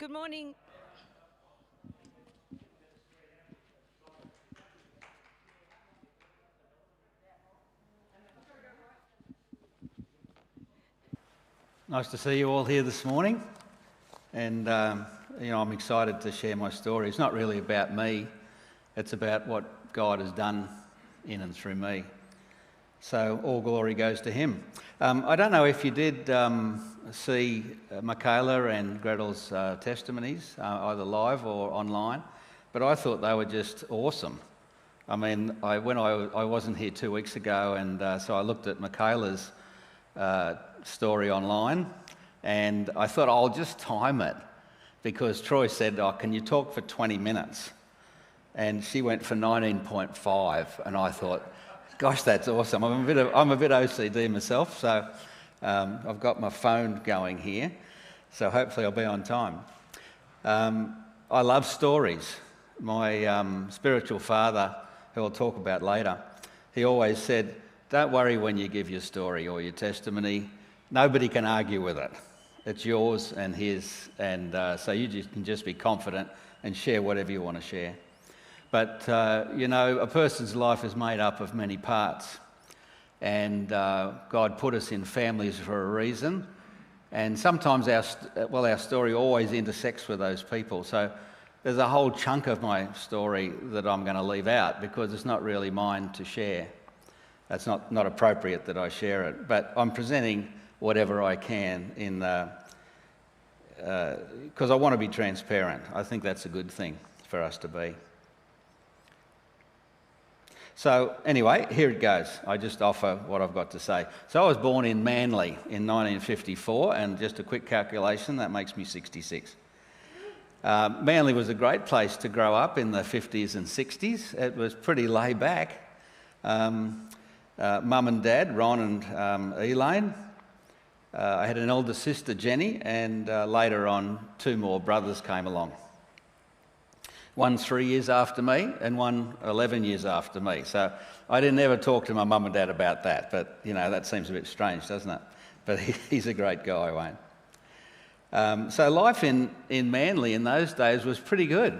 Good morning. Nice to see you all here this morning, and I'm excited to share my story. It's not really about me, it's about what God has done in and through me. So all glory goes to him. I don't know if you did see Michaela and Gretel's testimonies, either live or online, but I thought they were just awesome. I mean, I wasn't here 2 weeks ago, and so I looked at Michaela's story online, and I thought I'll just time it because Troy said, can you talk for 20 minutes? And she went for 19.5, and I thought, gosh, that's awesome. I'm a bit OCD myself, so I've got my phone going here, so hopefully I'll be on time. I love stories. My spiritual father, who I'll talk about later, he always said, don't worry when you give your story or your testimony. Nobody can argue with it. It's yours and his, and so you can just be confident and share whatever you want to share. But, a person's life is made up of many parts, and God put us in families for a reason, and sometimes our story always intersects with those people. So there's a whole chunk of my story that I'm going to leave out because it's not really mine to share. It's not appropriate that I share it, but I'm presenting whatever I can because I want to be transparent. I think that's a good thing for us to be. So anyway, here it goes. I just offer what I've got to say. So I was born in Manly in 1954, and just a quick calculation, that makes me 66. Manly was a great place to grow up in the 50s and 60s. It was pretty laid back. Mum and Dad, Ron and Elaine. I had an older sister, Jenny, and later on 2 more brothers came along. One 3 years after me and one 11 years after me. So I didn't ever talk to my mum and dad about that, but that seems a bit strange, doesn't it? But he's a great guy, Wayne. So life in Manly in those days was pretty good.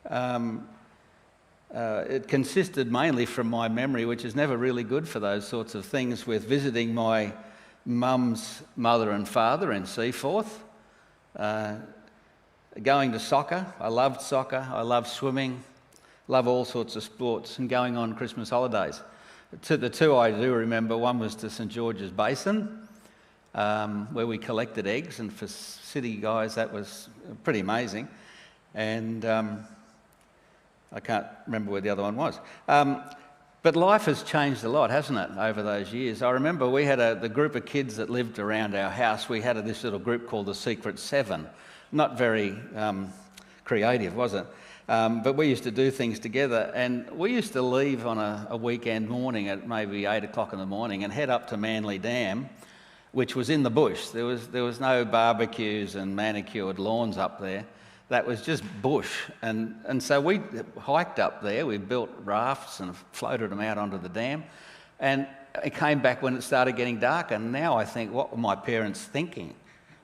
It consisted mainly, from my memory, which is never really good for those sorts of things, with visiting my mum's mother and father in Seaforth, going to soccer. I loved soccer, I loved swimming, love all sorts of sports, and going on Christmas holidays. The 2 I do remember, one was to St George's Basin, where we collected eggs, and for city guys that was pretty amazing. And I can't remember where the other one was. But life has changed a lot, hasn't it, over those years? I remember we had the group of kids that lived around our house. We had this little group called the Secret Seven. Not very creative, was it? But we used to do things together, and we used to leave on a weekend morning at maybe 8 o'clock in the morning and head up to Manly Dam, which was in the bush. There was no barbecues and manicured lawns up there. That was just bush, and so we hiked up there. We built rafts and floated them out onto the dam, and it came back when it started getting dark. And now I think, what were my parents thinking?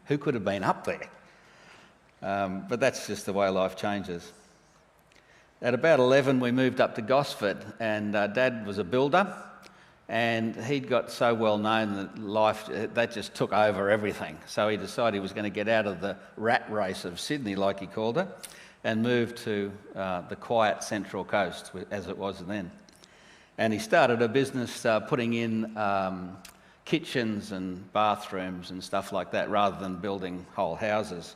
Who could have been up there? But that's just the way life changes. At about 11, we moved up to Gosford, and Dad was a builder, and he'd got so well known that life, that just took over everything. So he decided he was going to get out of the rat race of Sydney, like he called it, and move to the quiet Central Coast, as it was then. And he started a business putting in kitchens and bathrooms and stuff like that, rather than building whole houses.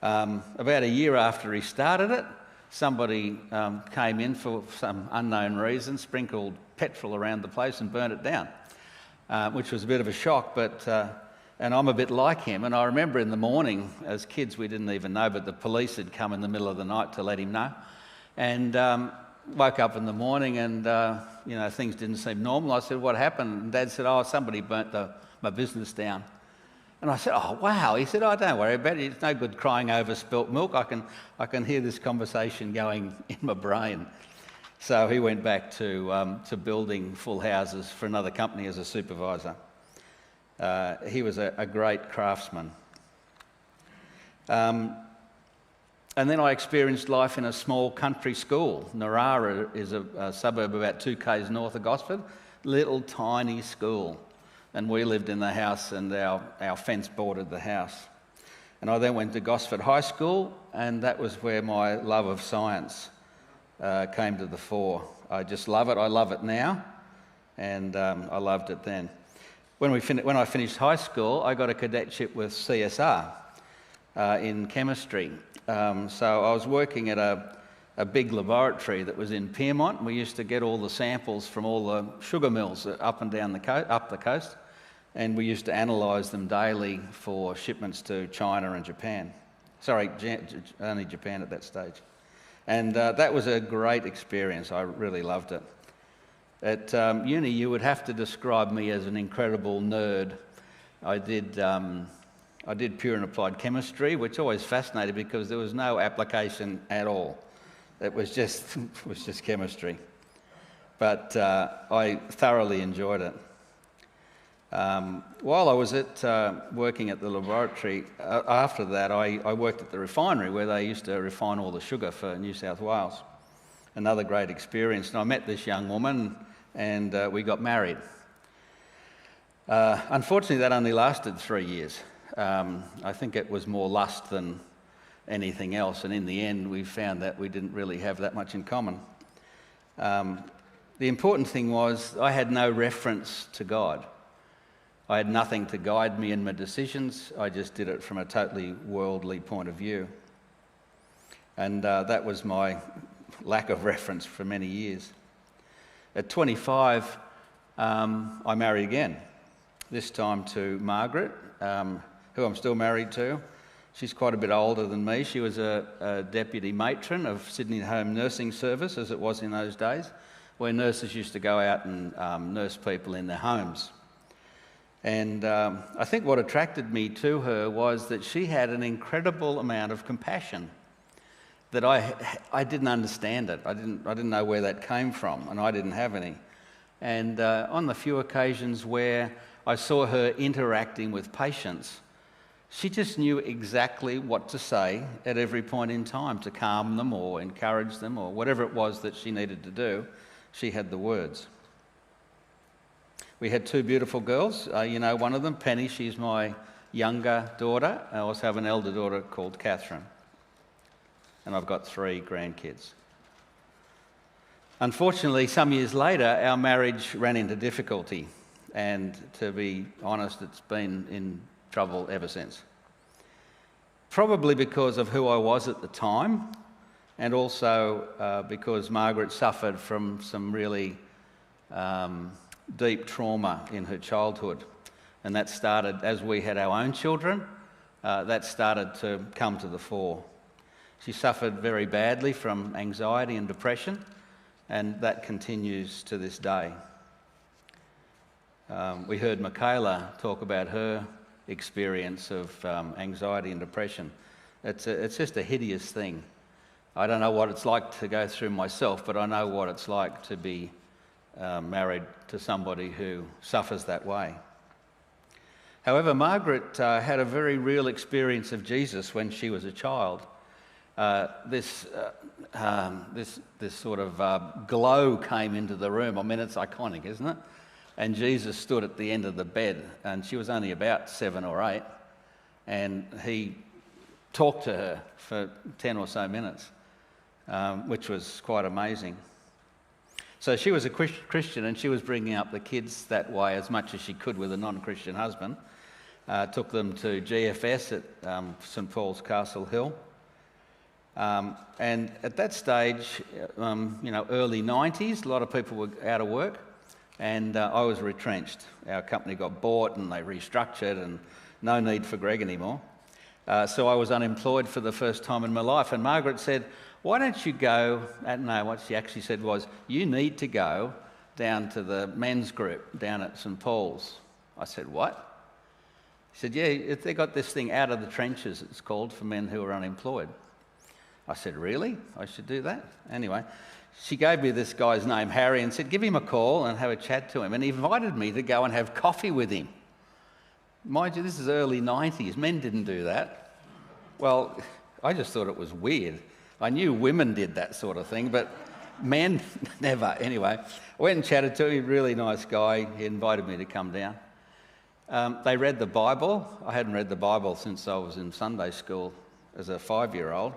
About a year after he started it, somebody came in for some unknown reason, sprinkled petrol around the place and burnt it down, which was a bit of a shock, and I'm a bit like him. And I remember in the morning, as kids, we didn't even know, but the police had come in the middle of the night to let him know. And woke up in the morning and, things didn't seem normal. I said, what happened? And Dad said, somebody burnt my business down. And I said, oh, wow. He said, don't worry about it. It's no good crying over spilt milk. I can hear this conversation going in my brain. So he went back to building full houses for another company as a supervisor. He was a great craftsman. And then I experienced life in a small country school. Narara is a suburb about 2 k's north of Gosford, little tiny school. And we lived in the house, and our fence bordered the house. And I then went to Gosford High School, and that was where my love of science came to the fore. I just love it. I love it now, and I loved it then. When I finished high school, I got a cadetship with CSR in chemistry. So I was working at a big laboratory that was in Pyrmont. We used to get all the samples from all the sugar mills up and down up the coast, and we used to analyse them daily for shipments to China and Japan. Sorry, only Japan at that stage. And that was a great experience. I really loved it. At uni, you would have to describe me as an incredible nerd. I did pure and applied chemistry, which always fascinated me because there was no application at all. It was just chemistry. But I thoroughly enjoyed it. While I was working at the laboratory, after that I worked at the refinery where they used to refine all the sugar for New South Wales. Another great experience. And I met this young woman, and we got married. Unfortunately, that only lasted 3 years. I think it was more lust than anything else, and in the end we found that we didn't really have that much in common. The important thing was I had no reference to God. I had nothing to guide me in my decisions. I just did it from a totally worldly point of view. And that was my lack of reference for many years. At 25, I married again, this time to Margaret, who I'm still married to. She's quite a bit older than me. She was a deputy matron of Sydney Home Nursing Service, as it was in those days, where nurses used to go out and nurse people in their homes. And I think what attracted me to her was that she had an incredible amount of compassion that I didn't understand it. I didn't know where that came from, and I didn't have any. And on the few occasions where I saw her interacting with patients, she just knew exactly what to say at every point in time to calm them or encourage them or whatever it was that she needed to do. She had the words. We had 2 beautiful girls. You know one of them, Penny. She's my younger daughter. I also have an elder daughter called Catherine. And I've got 3 grandkids. Unfortunately, some years later, our marriage ran into difficulty. And to be honest, it's been in trouble ever since. Probably because of who I was at the time, and also because Margaret suffered from some really deep trauma in her childhood. And that started, as we had our own children, that started to come to the fore. She suffered very badly from anxiety and depression, and that continues to this day. We heard Michaela talk about her experience of anxiety and depression. It's just a hideous thing. I don't know what it's like to go through myself, but I know what it's like to be married to somebody who suffers that way. However, Margaret had a very real experience of Jesus when she was a child. This sort of glow came into the room. I mean, it's iconic, isn't it? And Jesus stood at the end of the bed, and she was only about 7 or 8, and he talked to her for 10 or so minutes, which was quite amazing. So she was a Christian, and she was bringing up the kids that way as much as she could with a non-Christian husband. Took them to GFS at St Paul's Castle Hill. And at that stage, early 90s, a lot of people were out of work, and I was retrenched. Our company got bought and they restructured, and no need for Greg anymore. So I was unemployed for the first time in my life, and Margaret said, why don't you go, no, what she actually said was, you need to go down to the men's group down at St Paul's. I said, what? She said, yeah, they got this thing Out of the Trenches, it's called, for men who are unemployed. I said, really? I should do that? Anyway, she gave me this guy's name, Harry, and said, give him a call and have a chat to him. And he invited me to go and have coffee with him. Mind you, this is early 90s. Men didn't do that. Well, I just thought it was weird. I knew women did that sort of thing, but men never. Anyway, I went and chatted to him, really nice guy. He invited me to come down. They read the Bible. I hadn't read the Bible since I was in Sunday school as a 5-year-old.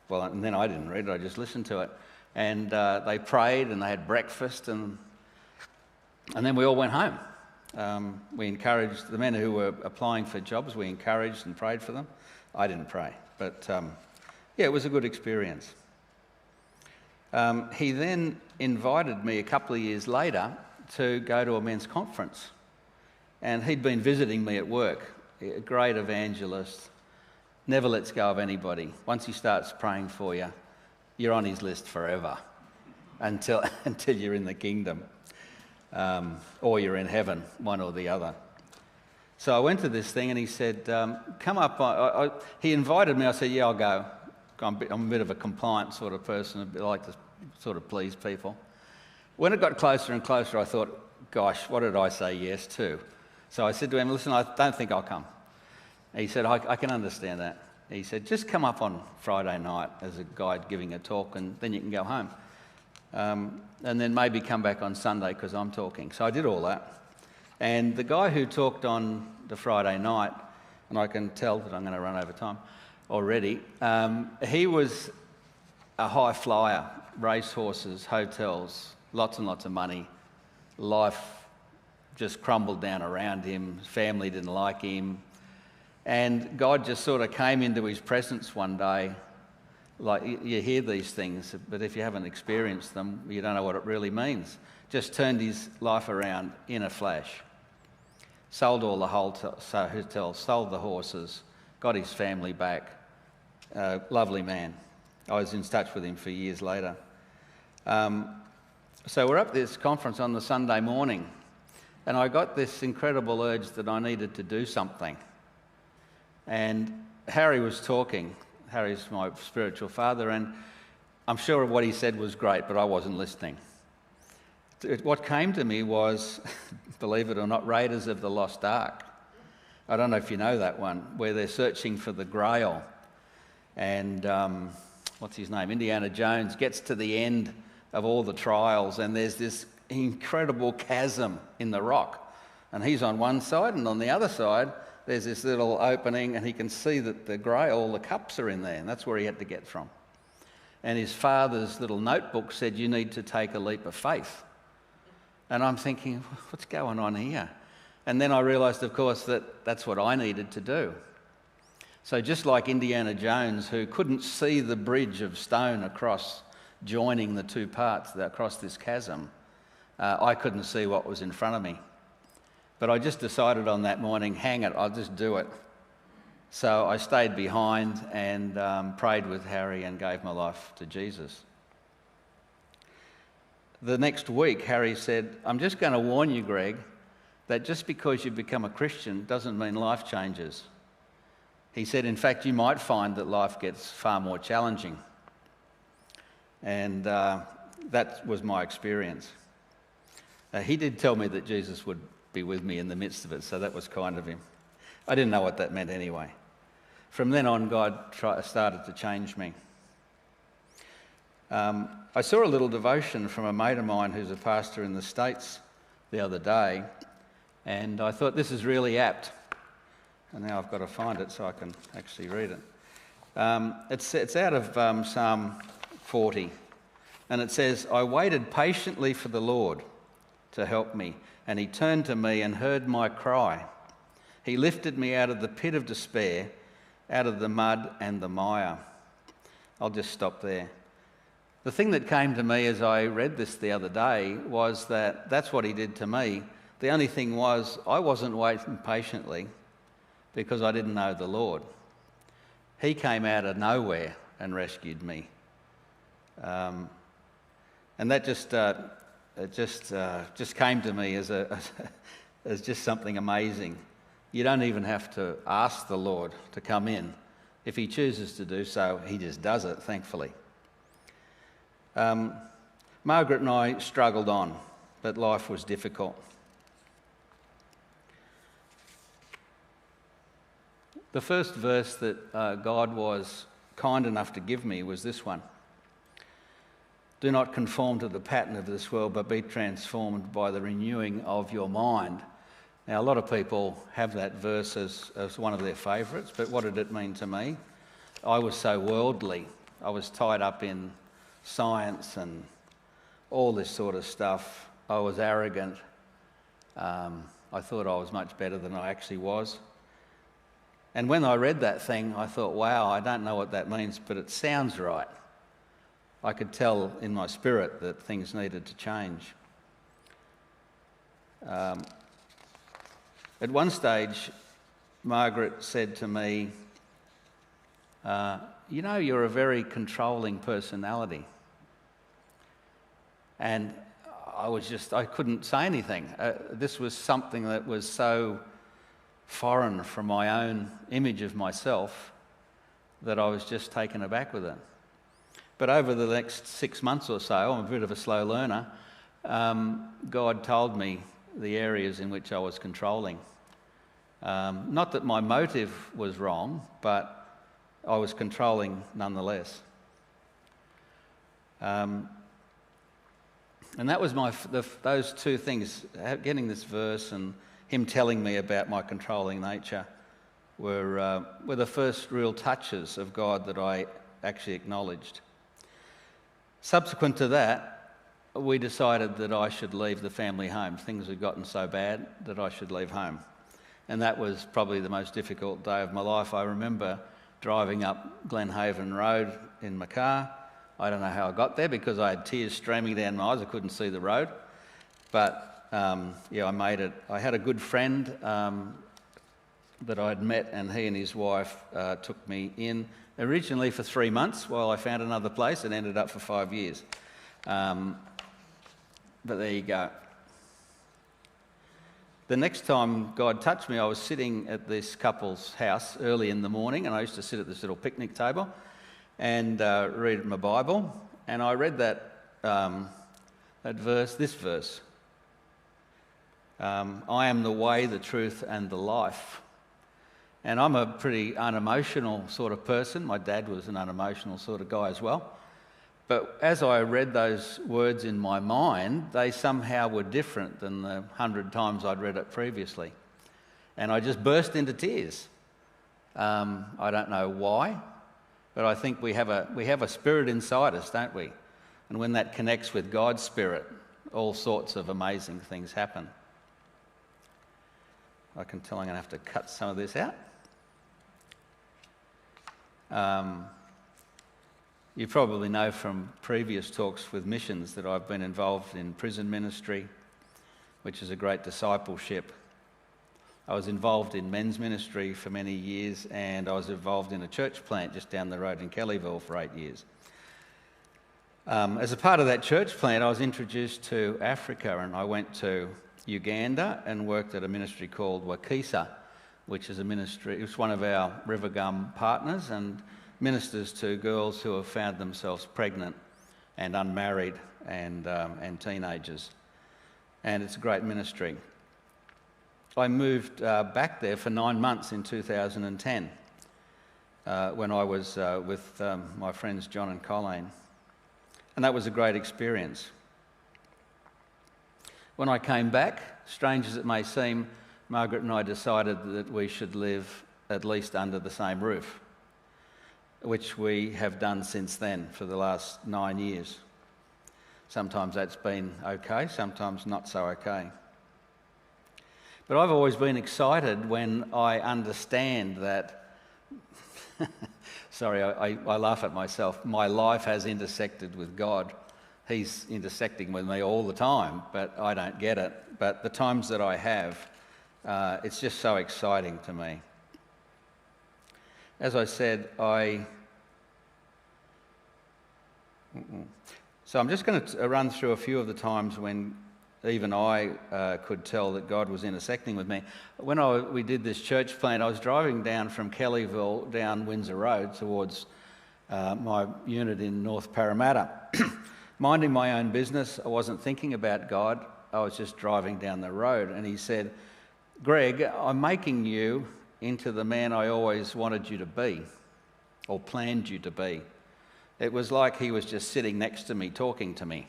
Well, and then I didn't read it, I just listened to it. And they prayed and they had breakfast and then we all went home. We encouraged the men who were applying for jobs, we encouraged and prayed for them. I didn't pray, but yeah, it was a good experience. He then invited me a couple of years later to go to a men's conference. And he'd been visiting me at work, a great evangelist, never lets go of anybody. Once he starts praying for you, you're on his list forever until you're in the kingdom. Or you're in heaven, one or the other. So I went to this thing and he said, come up. He invited me. I said, yeah, I'll go. I'm a bit of a compliant sort of person. I like to sort of please people. When it got closer and closer, I thought, gosh, what did I say yes to? So I said to him, listen, I don't think I'll come. He said, I can understand that. He said, just come up on Friday night as a guide giving a talk and then you can go home. And then maybe come back on Sunday because I'm talking. So I did all that. And the guy who talked on the Friday night, and I can tell that I'm going to run over time already, he was a high flyer, racehorses, hotels, lots and lots of money. Life just crumbled down around him. His family didn't like him. And God just sort of came into his presence one day. Like, you hear these things, but if you haven't experienced them, you don't know what it really means. Just turned his life around in a flash. Sold all the hotels, sold the horses, got his family back. Lovely man. I was in touch with him for years later. So we're up at this conference on the Sunday morning, and I got this incredible urge that I needed to do something. And Harry was talking. Harry's my spiritual father, and I'm sure what he said was great, but I wasn't listening. What came to me was, believe it or not, Raiders of the Lost Ark. I don't know if you know that one, where they're searching for the Grail. And what's his name? Indiana Jones gets to the end of all the trials, and there's this incredible chasm in the rock. And he's on one side, and on the other side, there's this little opening, and he can see that the Grail, all the cups are in there, and that's where he had to get from. And his father's little notebook said, you need to take a leap of faith. And I'm thinking, what's going on here? And then I realised, of course, that that's what I needed to do. So just like Indiana Jones, who couldn't see the bridge of stone across, joining the two parts across this chasm, I couldn't see what was in front of me. But I just decided on that morning, hang it, I'll just do it. So I stayed behind and prayed with Harry and gave my life to Jesus. The next week, Harry said, I'm just going to warn you, Greg, that just because you become a Christian doesn't mean life changes. He said, in fact, you might find that life gets far more challenging. And that was my experience. He did tell me that Jesus would be with me in the midst of it, so that was kind of him. I didn't know what that meant anyway. From then on, God started to change me. I saw a little devotion from a mate of mine who's a pastor in the States the other day, and I thought this is really apt. And now I've got to find it so I can actually read it. It's out of Psalm 40, and it says, I waited patiently for the Lord to help me, and he turned to me and heard my cry. He lifted me out of the pit of despair, out of the mud and the mire. I'll just stop there. The thing that came to me as I read this the other day was that that's what he did to me. The only thing was I wasn't waiting patiently because I didn't know the Lord. He came out of nowhere and rescued me. And that just came to me as just something amazing. You don't even have to ask the Lord to come in. If he chooses to do so, he just does it, thankfully. Margaret and I struggled on, but life was difficult. The first verse that God was kind enough to give me was this one. Do not conform to the pattern of this world, but be transformed by the renewing of your mind. Now, a lot of people have that verse as one of their favourites, but what did it mean to me? I was so worldly. I was tied up in science and all this sort of stuff. I was arrogant. I thought I was much better than I actually was. And when I read that thing, I thought, wow, I don't know what that means, but it sounds right. I could tell in my spirit that things needed to change. At one stage, Margaret said to me, you know, you're a very controlling personality. And I couldn't say anything. This was something that was so foreign from my own image of myself that I was just taken aback with it. But over the next 6 months or so, I'm a bit of a slow learner, God told me the areas in which I was controlling. Not that my motive was wrong, but I was controlling nonetheless. And that was those two things, getting this verse and him telling me about my controlling nature, were the first real touches of God that I actually acknowledged. Subsequent to that, we decided that I should leave the family home. Things had gotten so bad that I should leave home. And that was probably the most difficult day of my life. I remember driving up Glenhaven Road in my car. I don't know how I got there because I had tears streaming down my eyes. I couldn't see the road. But I made it. I had a good friend that I'd met, and he and his wife took me in originally for 3 months while I found another place, and ended up for 5 years. But there you go. The next time God touched me, I was sitting at this couple's house early in the morning, and I used to sit at this little picnic table and read my Bible, and I read this verse. I am the way, the truth, and the life. And I'm a pretty unemotional sort of person. My dad was an unemotional sort of guy as well. But as I read those words in my mind, they somehow were different than the 100 times I'd read it previously. And I just burst into tears. I don't know why, but I think we have a spirit inside us, don't we? And when that connects with God's spirit, all sorts of amazing things happen. I can tell I'm going to have to cut some of this out. You probably know from previous talks with missions that I've been involved in prison ministry, which is a great discipleship. I was involved in men's ministry for many years, and I was involved in a church plant just down the road in Kellyville for 8 years. As a part of that church plant, I was introduced to Africa, and I went to Uganda and worked at a ministry called Wakisa, which is a ministry. It was one of our River Gum partners and ministers to girls who have found themselves pregnant and unmarried and teenagers. And it's a great ministry. I moved back there for 9 months in 2010 when I was with my friends John and Colleen. And that was a great experience. When I came back, strange as it may seem, Margaret and I decided that we should live at least under the same roof, which we have done since then for the last 9 years. Sometimes that's been okay, sometimes not so okay. But I've always been excited when I understand that, sorry, I laugh at myself, my life has intersected with God. He's intersecting with me all the time, but I don't get it. But the times that I have, it's just so exciting to me. As I said, So I'm just going to run through a few of the times when even I could tell that God was intersecting with me. When we did this church plant, I was driving down from Kellyville down Windsor Road towards my unit in North Parramatta. Minding my own business, I wasn't thinking about God, I was just driving down the road. And he said, Greg, I'm making you into the man I always wanted you to be. or planned you to be. It was like he was just sitting next to me, talking to me.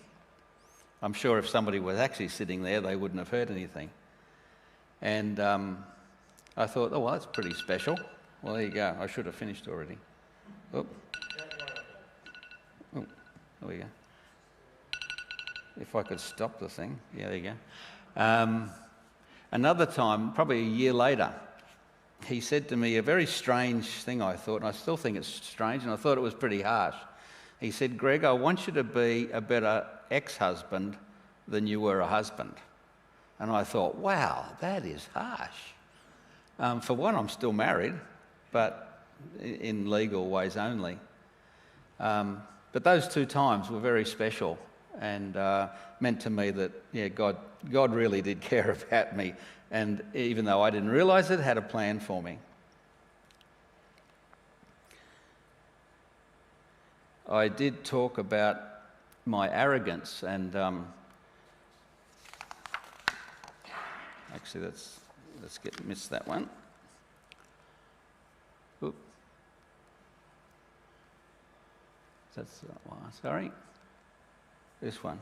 I'm sure if somebody was actually sitting there, they wouldn't have heard anything. And I thought, oh, well, that's pretty special. Well, there you go. I should have finished already. Oh, there we go. If I could stop the thing. Yeah, there you go. Another time, probably a year later, he said to me a very strange thing, I thought, and I still think it's strange, and I thought it was pretty harsh. He said, Greg, I want you to be a better ex-husband than you were a husband. And I thought, wow, that is harsh. For one, I'm still married, but in legal ways only. But those 2 times were very special and meant to me that, yeah, God really did care about me. And even though I didn't realise it, had a plan for me. I did talk about my arrogance, and actually, let's miss that one. Oop. That's sorry. This one.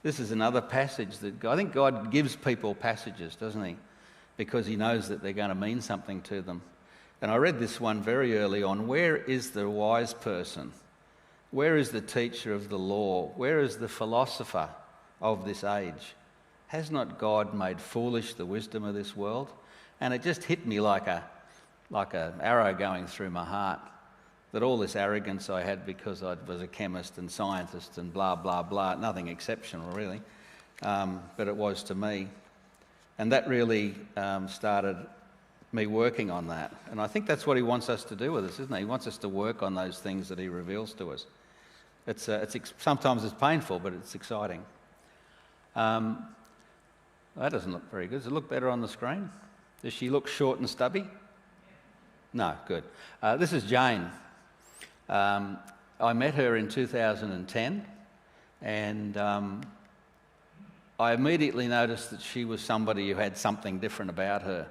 This is another passage that I think God gives people passages, doesn't he? Because he knows that they're going to mean something to them. And I read this one very early on. Where is the wise person? Where is the teacher of the law? Where is the philosopher of this age? Has not God made foolish the wisdom of this world? And it just hit me like an arrow going through my heart, that all this arrogance I had because I was a chemist and scientist and blah, blah, blah, nothing exceptional really, but it was to me. And that really started me working on that. And I think that's what he wants us to do with us, isn't he? He wants us to work on those things that he reveals to us. Sometimes it's painful, but it's exciting. That doesn't look very good. Does it look better on the screen? Does she look short and stubby? No, good. This is Jane. I met her in 2010, and I immediately noticed that she was somebody who had something different about her.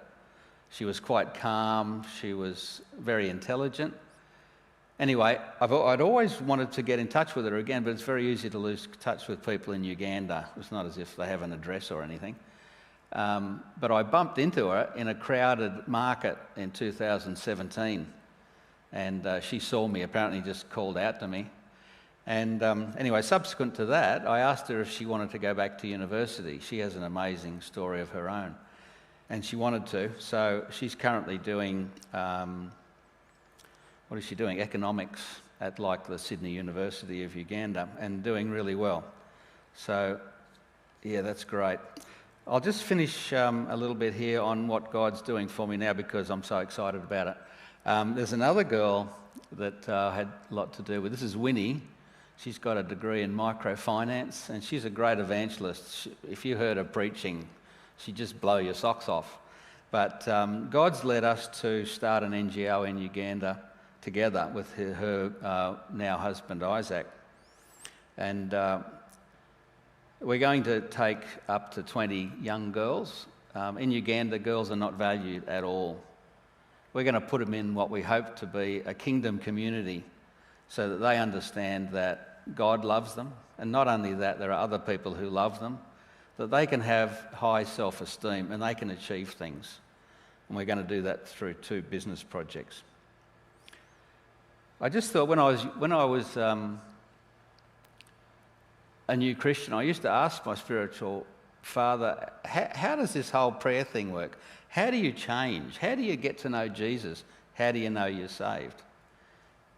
She was quite calm, she was very intelligent. Anyway, I'd always wanted to get in touch with her again, but it's very easy to lose touch with people in Uganda. It's not as if they have an address or anything. But I bumped into her in a crowded market in 2017, and she saw me, apparently just called out to me. And anyway, subsequent to that, I asked her if she wanted to go back to university. She has an amazing story of her own, and she wanted to. So she's currently doing, what is she doing? Economics at like the Sydney University of Uganda, and doing really well. So yeah, that's great. I'll just finish a little bit here on what God's doing for me now because I'm so excited about it. There's another girl that I had a lot to do with. This is Winnie. She's got a degree in microfinance, and she's a great evangelist. If you heard her preaching, she'd just blow your socks off. But God's led us to start an NGO in Uganda together with her now husband Isaac. And we're going to take up to 20 young girls. In Uganda, girls are not valued at all. We're going to put them in what we hope to be a kingdom community so that they understand that God loves them, and not only that, there are other people who love them, that they can have high self-esteem and they can achieve things. And we're going to do that through 2 business projects. I just thought when I was a new Christian, I used to ask my spiritual father, how does this whole prayer thing work? How do you change? How do you get to know Jesus? How do you know you're saved?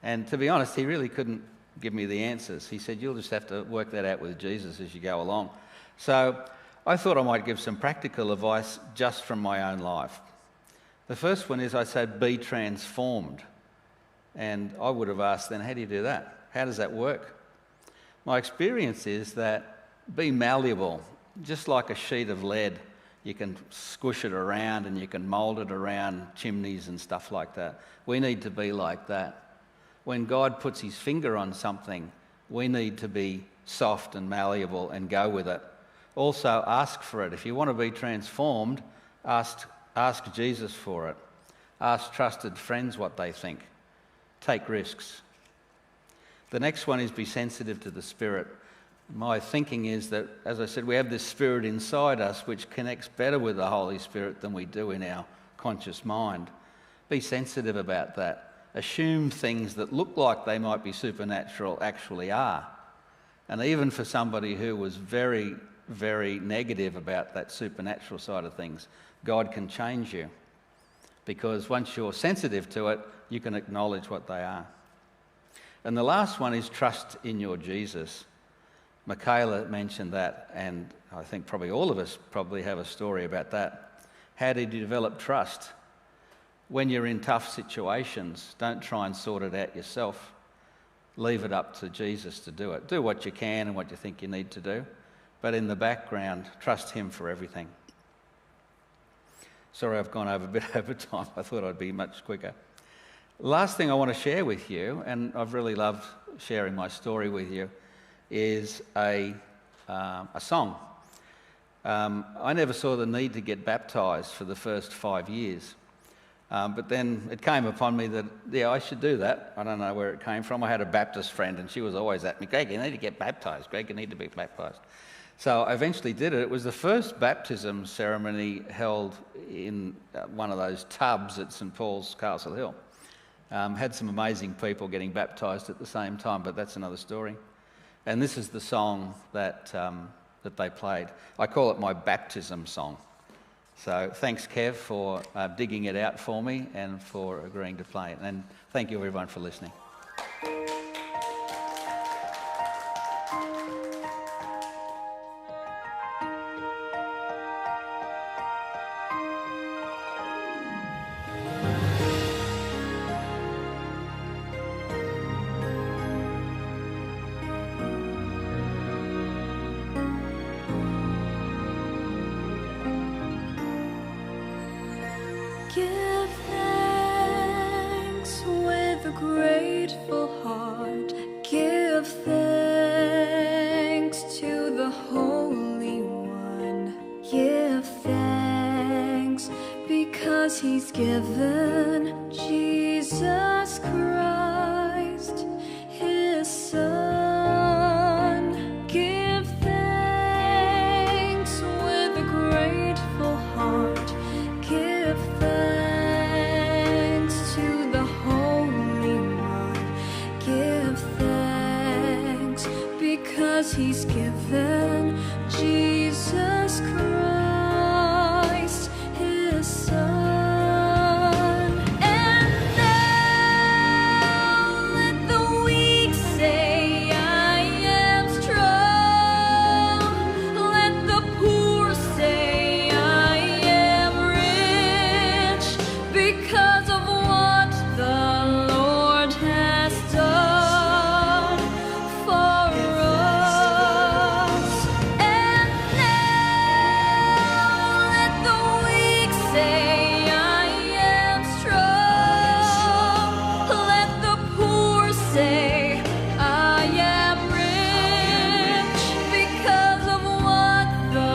And to be honest, he really couldn't give me the answers. He said, you'll just have to work that out with Jesus as you go along. So I thought I might give some practical advice just from my own life. The first one is I said, be transformed. And I would have asked then, how do you do that? How does that work? My experience is that be malleable, just like a sheet of lead. You can squish it around and you can mould it around chimneys and stuff like that. We need to be like that. When God puts his finger on something, we need to be soft and malleable and go with it. Also, ask for it. If you want to be transformed, ask Jesus for it. Ask trusted friends what they think. take risks. The next one is be sensitive to the Spirit. My thinking is that, as I said, we have this Spirit inside us which connects better with the Holy Spirit than we do in our conscious mind. Be sensitive about that. Assume things that look like they might be supernatural actually are. And even for somebody who was very, very negative about that supernatural side of things, God can change you. Because once you're sensitive to it, you can acknowledge what they are. And the last one is trust in your Jesus. Michaela mentioned that, and I think probably all of us probably have a story about that. How did you develop trust? When you're in tough situations, don't try and sort it out yourself. Leave it up to Jesus to do it. Do what you can and what you think you need to do. But in the background, trust him for everything. Sorry, I've gone over a bit over time. I thought I'd be much quicker. Last thing I want to share with you, and I've really loved sharing my story with you, is a song. I never saw the need to get baptised for the first 5 years. But then it came upon me that, yeah, I should do that. I don't know where it came from. I had a Baptist friend and she was always at me, Greg, you need to get baptised. Greg, you need to be baptised. So I eventually did it. It was the first baptism ceremony held in one of those tubs at St Paul's, Castle Hill. Had some amazing people getting baptised at the same time, but that's another story. And this is the song that they played. I call it my baptism song. So thanks, Kev, for digging it out for me and for agreeing to play it. And thank you, everyone, for listening. Give thanks with a grateful heart. Give thanks to the Holy One. Give thanks because He's given Jesus Christ, His Son. Give thanks with a grateful heart. Give thanks to the Holy One. Give thanks because He's given Jesus Christ, His Son. And now let the weak say, I am strong. Let the poor say, I am rich, because of what the Lord has done for us. And now let the weak say, I am strong. Let the poor say, I am rich, because of what the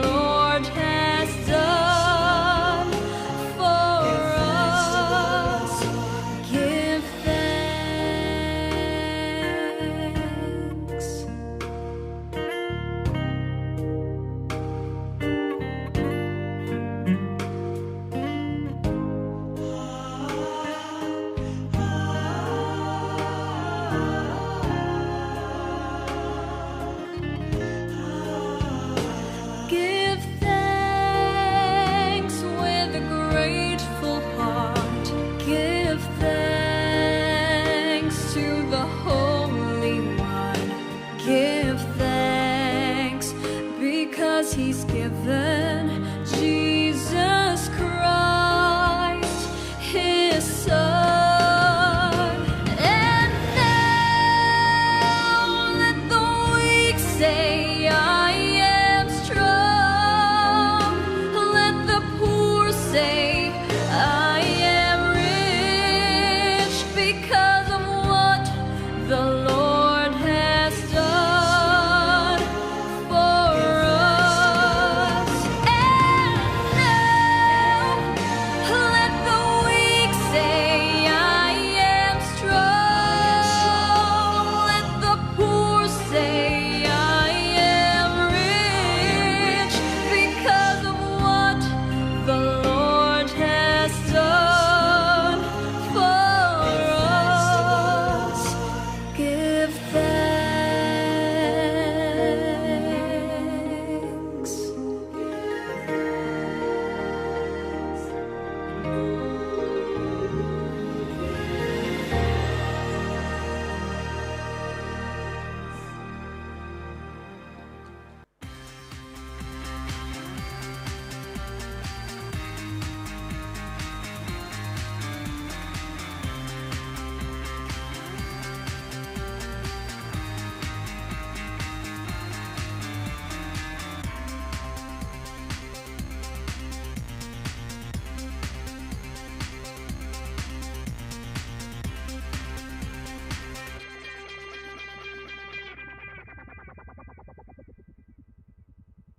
Lord has done for us. Give thanks. Give thanks with a grateful heart. Give thanks to the Holy One. Give thanks because He's given